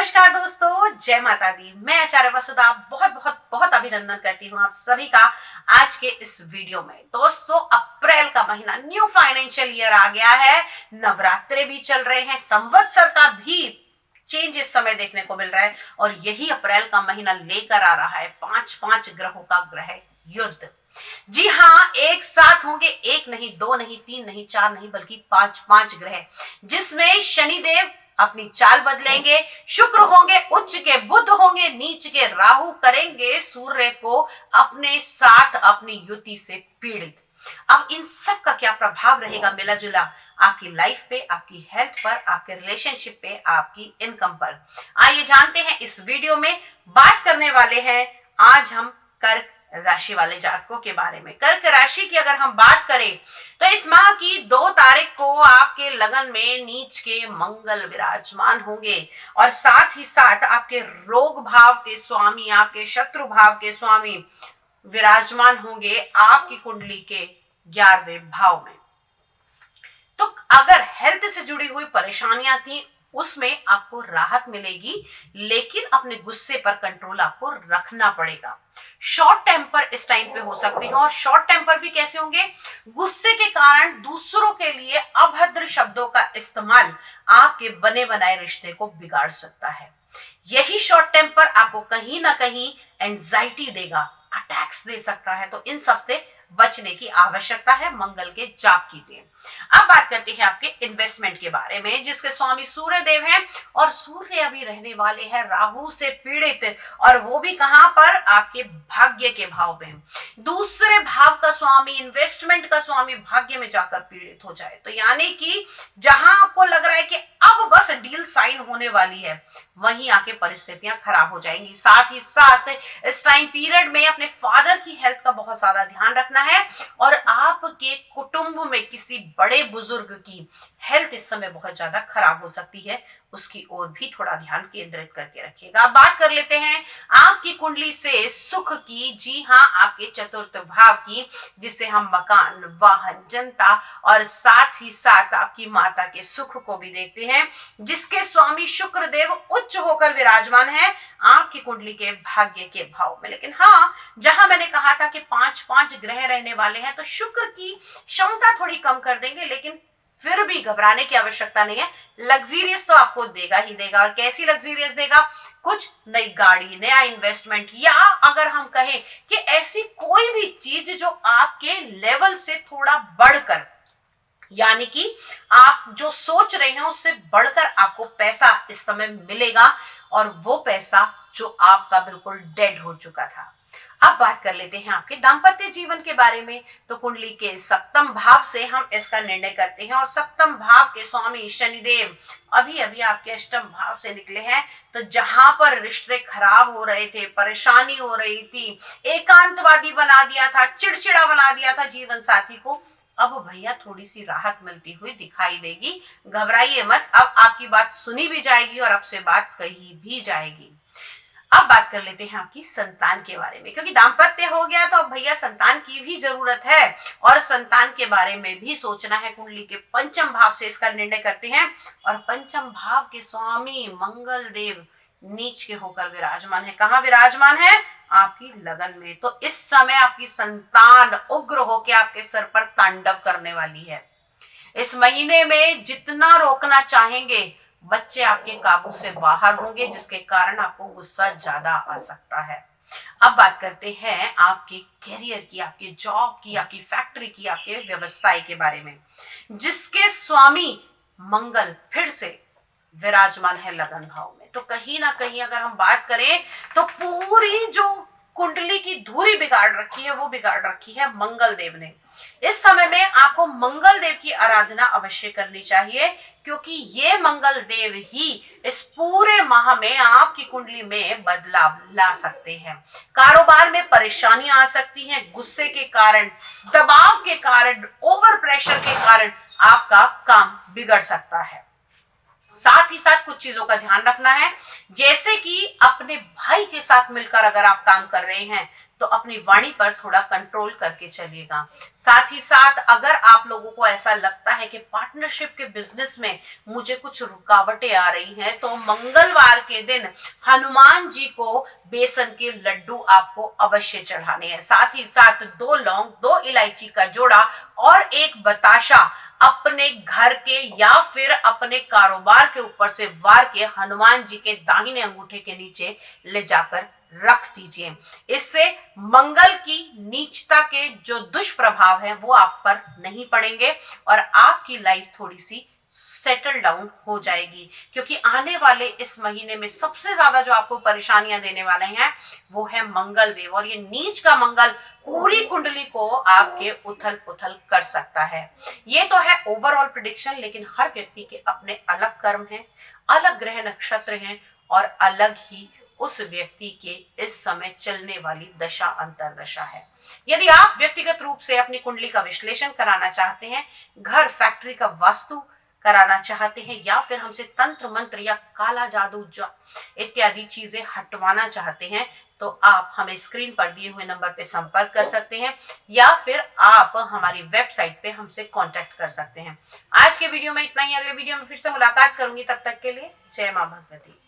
नमस्कार दोस्तों, जय माता दी। मैं आचार्य वसुधा बहुत बहुत बहुत अभिनंदन करती हूँ आप सभी का आज के इस वीडियो में। दोस्तों, अप्रैल का महीना, न्यू फाइनेंशियल ईयर आ गया है, नवरात्रे भी चल रहे हैं, संवत्सर का भी चेंज इस समय देखने को मिल रहा है और यही अप्रैल का महीना लेकर आ रहा है पांच पांच ग्रहों का ग्रह युद्ध। जी हाँ, एक साथ होंगे, एक नहीं, दो नहीं, तीन नहीं, चार नहीं, बल्कि पांच पांच ग्रह, जिसमें शनिदेव अपनी चाल बदलेंगे, शुक्र होंगे उच्च के, बुध होंगे नीच के, राहु करेंगे सूर्य को अपने साथ अपनी युति से पीड़ित। अब इन सब का क्या प्रभाव रहेगा मिला जुला आपकी लाइफ पे, आपकी हेल्थ पर, आपके रिलेशनशिप पे, आपकी इनकम पर? आइए जानते हैं। इस वीडियो में बात करने वाले हैं आज हम कर्क राशि वाले जातकों के बारे में। कर्क राशि की अगर हम बात करें तो इस माह की 2 तारीख को आपके लगन में नीच के मंगल विराजमान होंगे और साथ ही साथ आपके रोग भाव के स्वामी, आपके शत्रु भाव के स्वामी विराजमान होंगे आपकी कुंडली के 11वें भाव में। तो अगर हेल्थ से जुड़ी हुई परेशानियां थी उसमें आपको राहत मिलेगी, लेकिन अपने गुस्से पर कंट्रोल आपको रखना पड़ेगा। शॉर्ट टेम्पर इस टाइम पे हो सकते हैं और शॉर्ट टेम्पर भी कैसे होंगे? गुस्से के कारण दूसरों के लिए अभद्र शब्दों का इस्तेमाल आपके बने बनाए रिश्ते को बिगाड़ सकता है। यही शॉर्ट टेम्पर आपको कहीं ना कहीं एंजाइटी देगा, अटैक्स दे सकता है। तो इन सब से बचने की आवश्यकता है। मंगल के जाप कीजिए। अब बात करते हैं आपके इन्वेस्टमेंट के बारे में, जिसके स्वामी सूर्य देव हैं और सूर्य अभी रहने वाले हैं राहु से पीड़ित, और वो भी कहां पर? आपके भाग्य के भाव में। दूसरे भाव का स्वामी, इन्वेस्टमेंट का स्वामी भाग्य में जाकर पीड़ित हो जाए तो यानी कि जहां आपको लग रहा है कि अब बस डील साइन होने वाली है, वहीं आके परिस्थितियां खराब हो जाएंगी। साथ ही साथ इस टाइम पीरियड में अपने फादर की हेल्थ का बहुत ज्यादा ध्यान रखना है और आपके कुटुंब में किसी बड़े बुजुर्ग की हेल्थ इस समय बहुत ज्यादा खराब हो सकती है, उसकी ओर भी थोड़ा ध्यान केंद्रित करके रखिएगा। अब बात कर लेते हैं आपकी कुंडली से सुख की। जी हाँ, आपके चतुर्थ भाव की, जिससे हम मकान, वाहन, जनता और साथ ही साथ आपकी माता के सुख को भी देखते हैं, जिसके स्वामी शुक्र देव उच्च होकर विराजमान है आपकी कुंडली के भाग्य के भाव में। लेकिन हाँ, जहां मैंने कहा था कि पांच पांच ग्रह रहने वाले हैं, तो शुक्र की क्षमता थोड़ी कम कर देंगे, लेकिन फिर भी घबराने की आवश्यकता नहीं है। लग्जीरियस तो आपको देगा ही देगा। और कैसी लग्जीरियस देगा? कुछ नई गाड़ी, नया इन्वेस्टमेंट, या अगर हम कहें कि ऐसी कोई भी चीज जो आपके लेवल से थोड़ा बढ़कर, यानी कि आप जो सोच रहे हैं उससे बढ़कर आपको पैसा इस समय मिलेगा, और वो पैसा जो आपका बिल्कुल डेड हो चुका था। अब बात कर लेते हैं आपके दाम्पत्य जीवन के बारे में। तो कुंडली के सप्तम भाव से हम इसका निर्णय करते हैं और सप्तम भाव के स्वामी शनिदेव अभी अभी आपके अष्टम भाव से निकले हैं। तो जहां पर रिश्ते खराब हो रहे थे, परेशानी हो रही थी, एकांतवादी बना दिया था, चिड़चिड़ा बना दिया था जीवन साथी को, अब भैया थोड़ी सी राहत मिलती हुई दिखाई देगी। घबराइए मत, अब आपकी बात सुनी भी जाएगी और आपसे बात कही भी जाएगी। अब बात कर लेते हैं आपकी संतान के बारे में, क्योंकि दाम्पत्य हो गया तो अब भैया संतान की भी जरूरत है और संतान के बारे में भी सोचना है। कुंडली के पंचम भाव से इसका निर्णय करते हैं और पंचम भाव के स्वामी मंगल देव नीच के होकर विराजमान है। कहाँ विराजमान है? आपकी लगन में। तो इस समय आपकी संतान उग्र होकर आपके सर पर तांडव करने वाली है। इस महीने में जितना रोकना चाहेंगे, बच्चे आपके काबू से बाहर होंगे, जिसके कारण आपको गुस्सा ज्यादा आ सकता है। अब बात करते हैं आपके करियर की, आपकी जॉब की, आपकी फैक्ट्री की, आपके व्यवसाय के बारे में, जिसके स्वामी मंगल फिर से विराजमान है लगन भाव में। तो कहीं ना कहीं अगर हम बात करें तो पूरी जो कुंडली की धुरी बिगाड़ रखी है, वो बिगाड़ रखी है मंगल देव ने। इस समय में आपको मंगल देव की आराधना अवश्य करनी चाहिए, क्योंकि ये मंगल देव ही इस पूरे माह में आपकी कुंडली में बदलाव ला सकते हैं। कारोबार में परेशानियां आ सकती हैं, गुस्से के कारण, दबाव के कारण, ओवर प्रेशर के कारण आपका काम बिगड़ सकता है। साथ ही साथ कुछ चीजों का ध्यान रखना है, जैसे कि अपने भाई के साथ मिलकर अगर आप काम कर रहे हैं तो अपनी वाणी पर थोड़ा कंट्रोल करके चलिएगा। साथ ही साथ अगर आप लोगों को ऐसा लगता है कि पार्टनरशिप के बिजनेस में मुझे कुछ रुकावटें आ रही हैं, तो मंगलवार के दिन हनुमान जी को बेसन के लड्डू आपको अवश्य चढ़ाने हैं। साथ ही साथ 2 लौंग, 2 इलायची का जोड़ा और 1 बताशा अपने घर के या फिर अपने कारोबार के ऊपर से वार के हनुमान जी के दाहिने अंगूठे के नीचे ले जाकर रख दीजिए। इससे मंगल की नीचता के जो दुष्प्रभाव हैं वो आप पर नहीं पड़ेंगे और आपकी लाइफ थोड़ी सी सेटल डाउन हो जाएगी, क्योंकि आने वाले इस महीने में सबसे ज्यादा जो आपको परेशानियां देने वाले हैं वो है मंगल देव, और ये नीच का मंगल पूरी कुंडली को आपके उथल पुथल कर सकता है। ये तो है ओवरऑल प्रिडिक्शन, लेकिन हर व्यक्ति के अपने अलग कर्म हैं, अलग ग्रह नक्षत्र हैं और अलग ही उस व्यक्ति के इस समय चलने वाली दशा अंतरदशा है। यदि आप व्यक्तिगत रूप से अपनी कुंडली का विश्लेषण कराना चाहते हैं, घर फैक्ट्री का वास्तु कराना चाहते हैं, या फिर हमसे तंत्र मंत्र या काला जादू इत्यादि चीजें हटवाना चाहते हैं, तो आप हमें स्क्रीन पर दिए हुए नंबर पे संपर्क कर सकते हैं या फिर आप हमारी वेबसाइट पे हमसे कांटेक्ट कर सकते हैं। आज के वीडियो में इतना ही। अगले वीडियो में फिर से मुलाकात करूंगी, तब तक के लिए जय मां भगवती।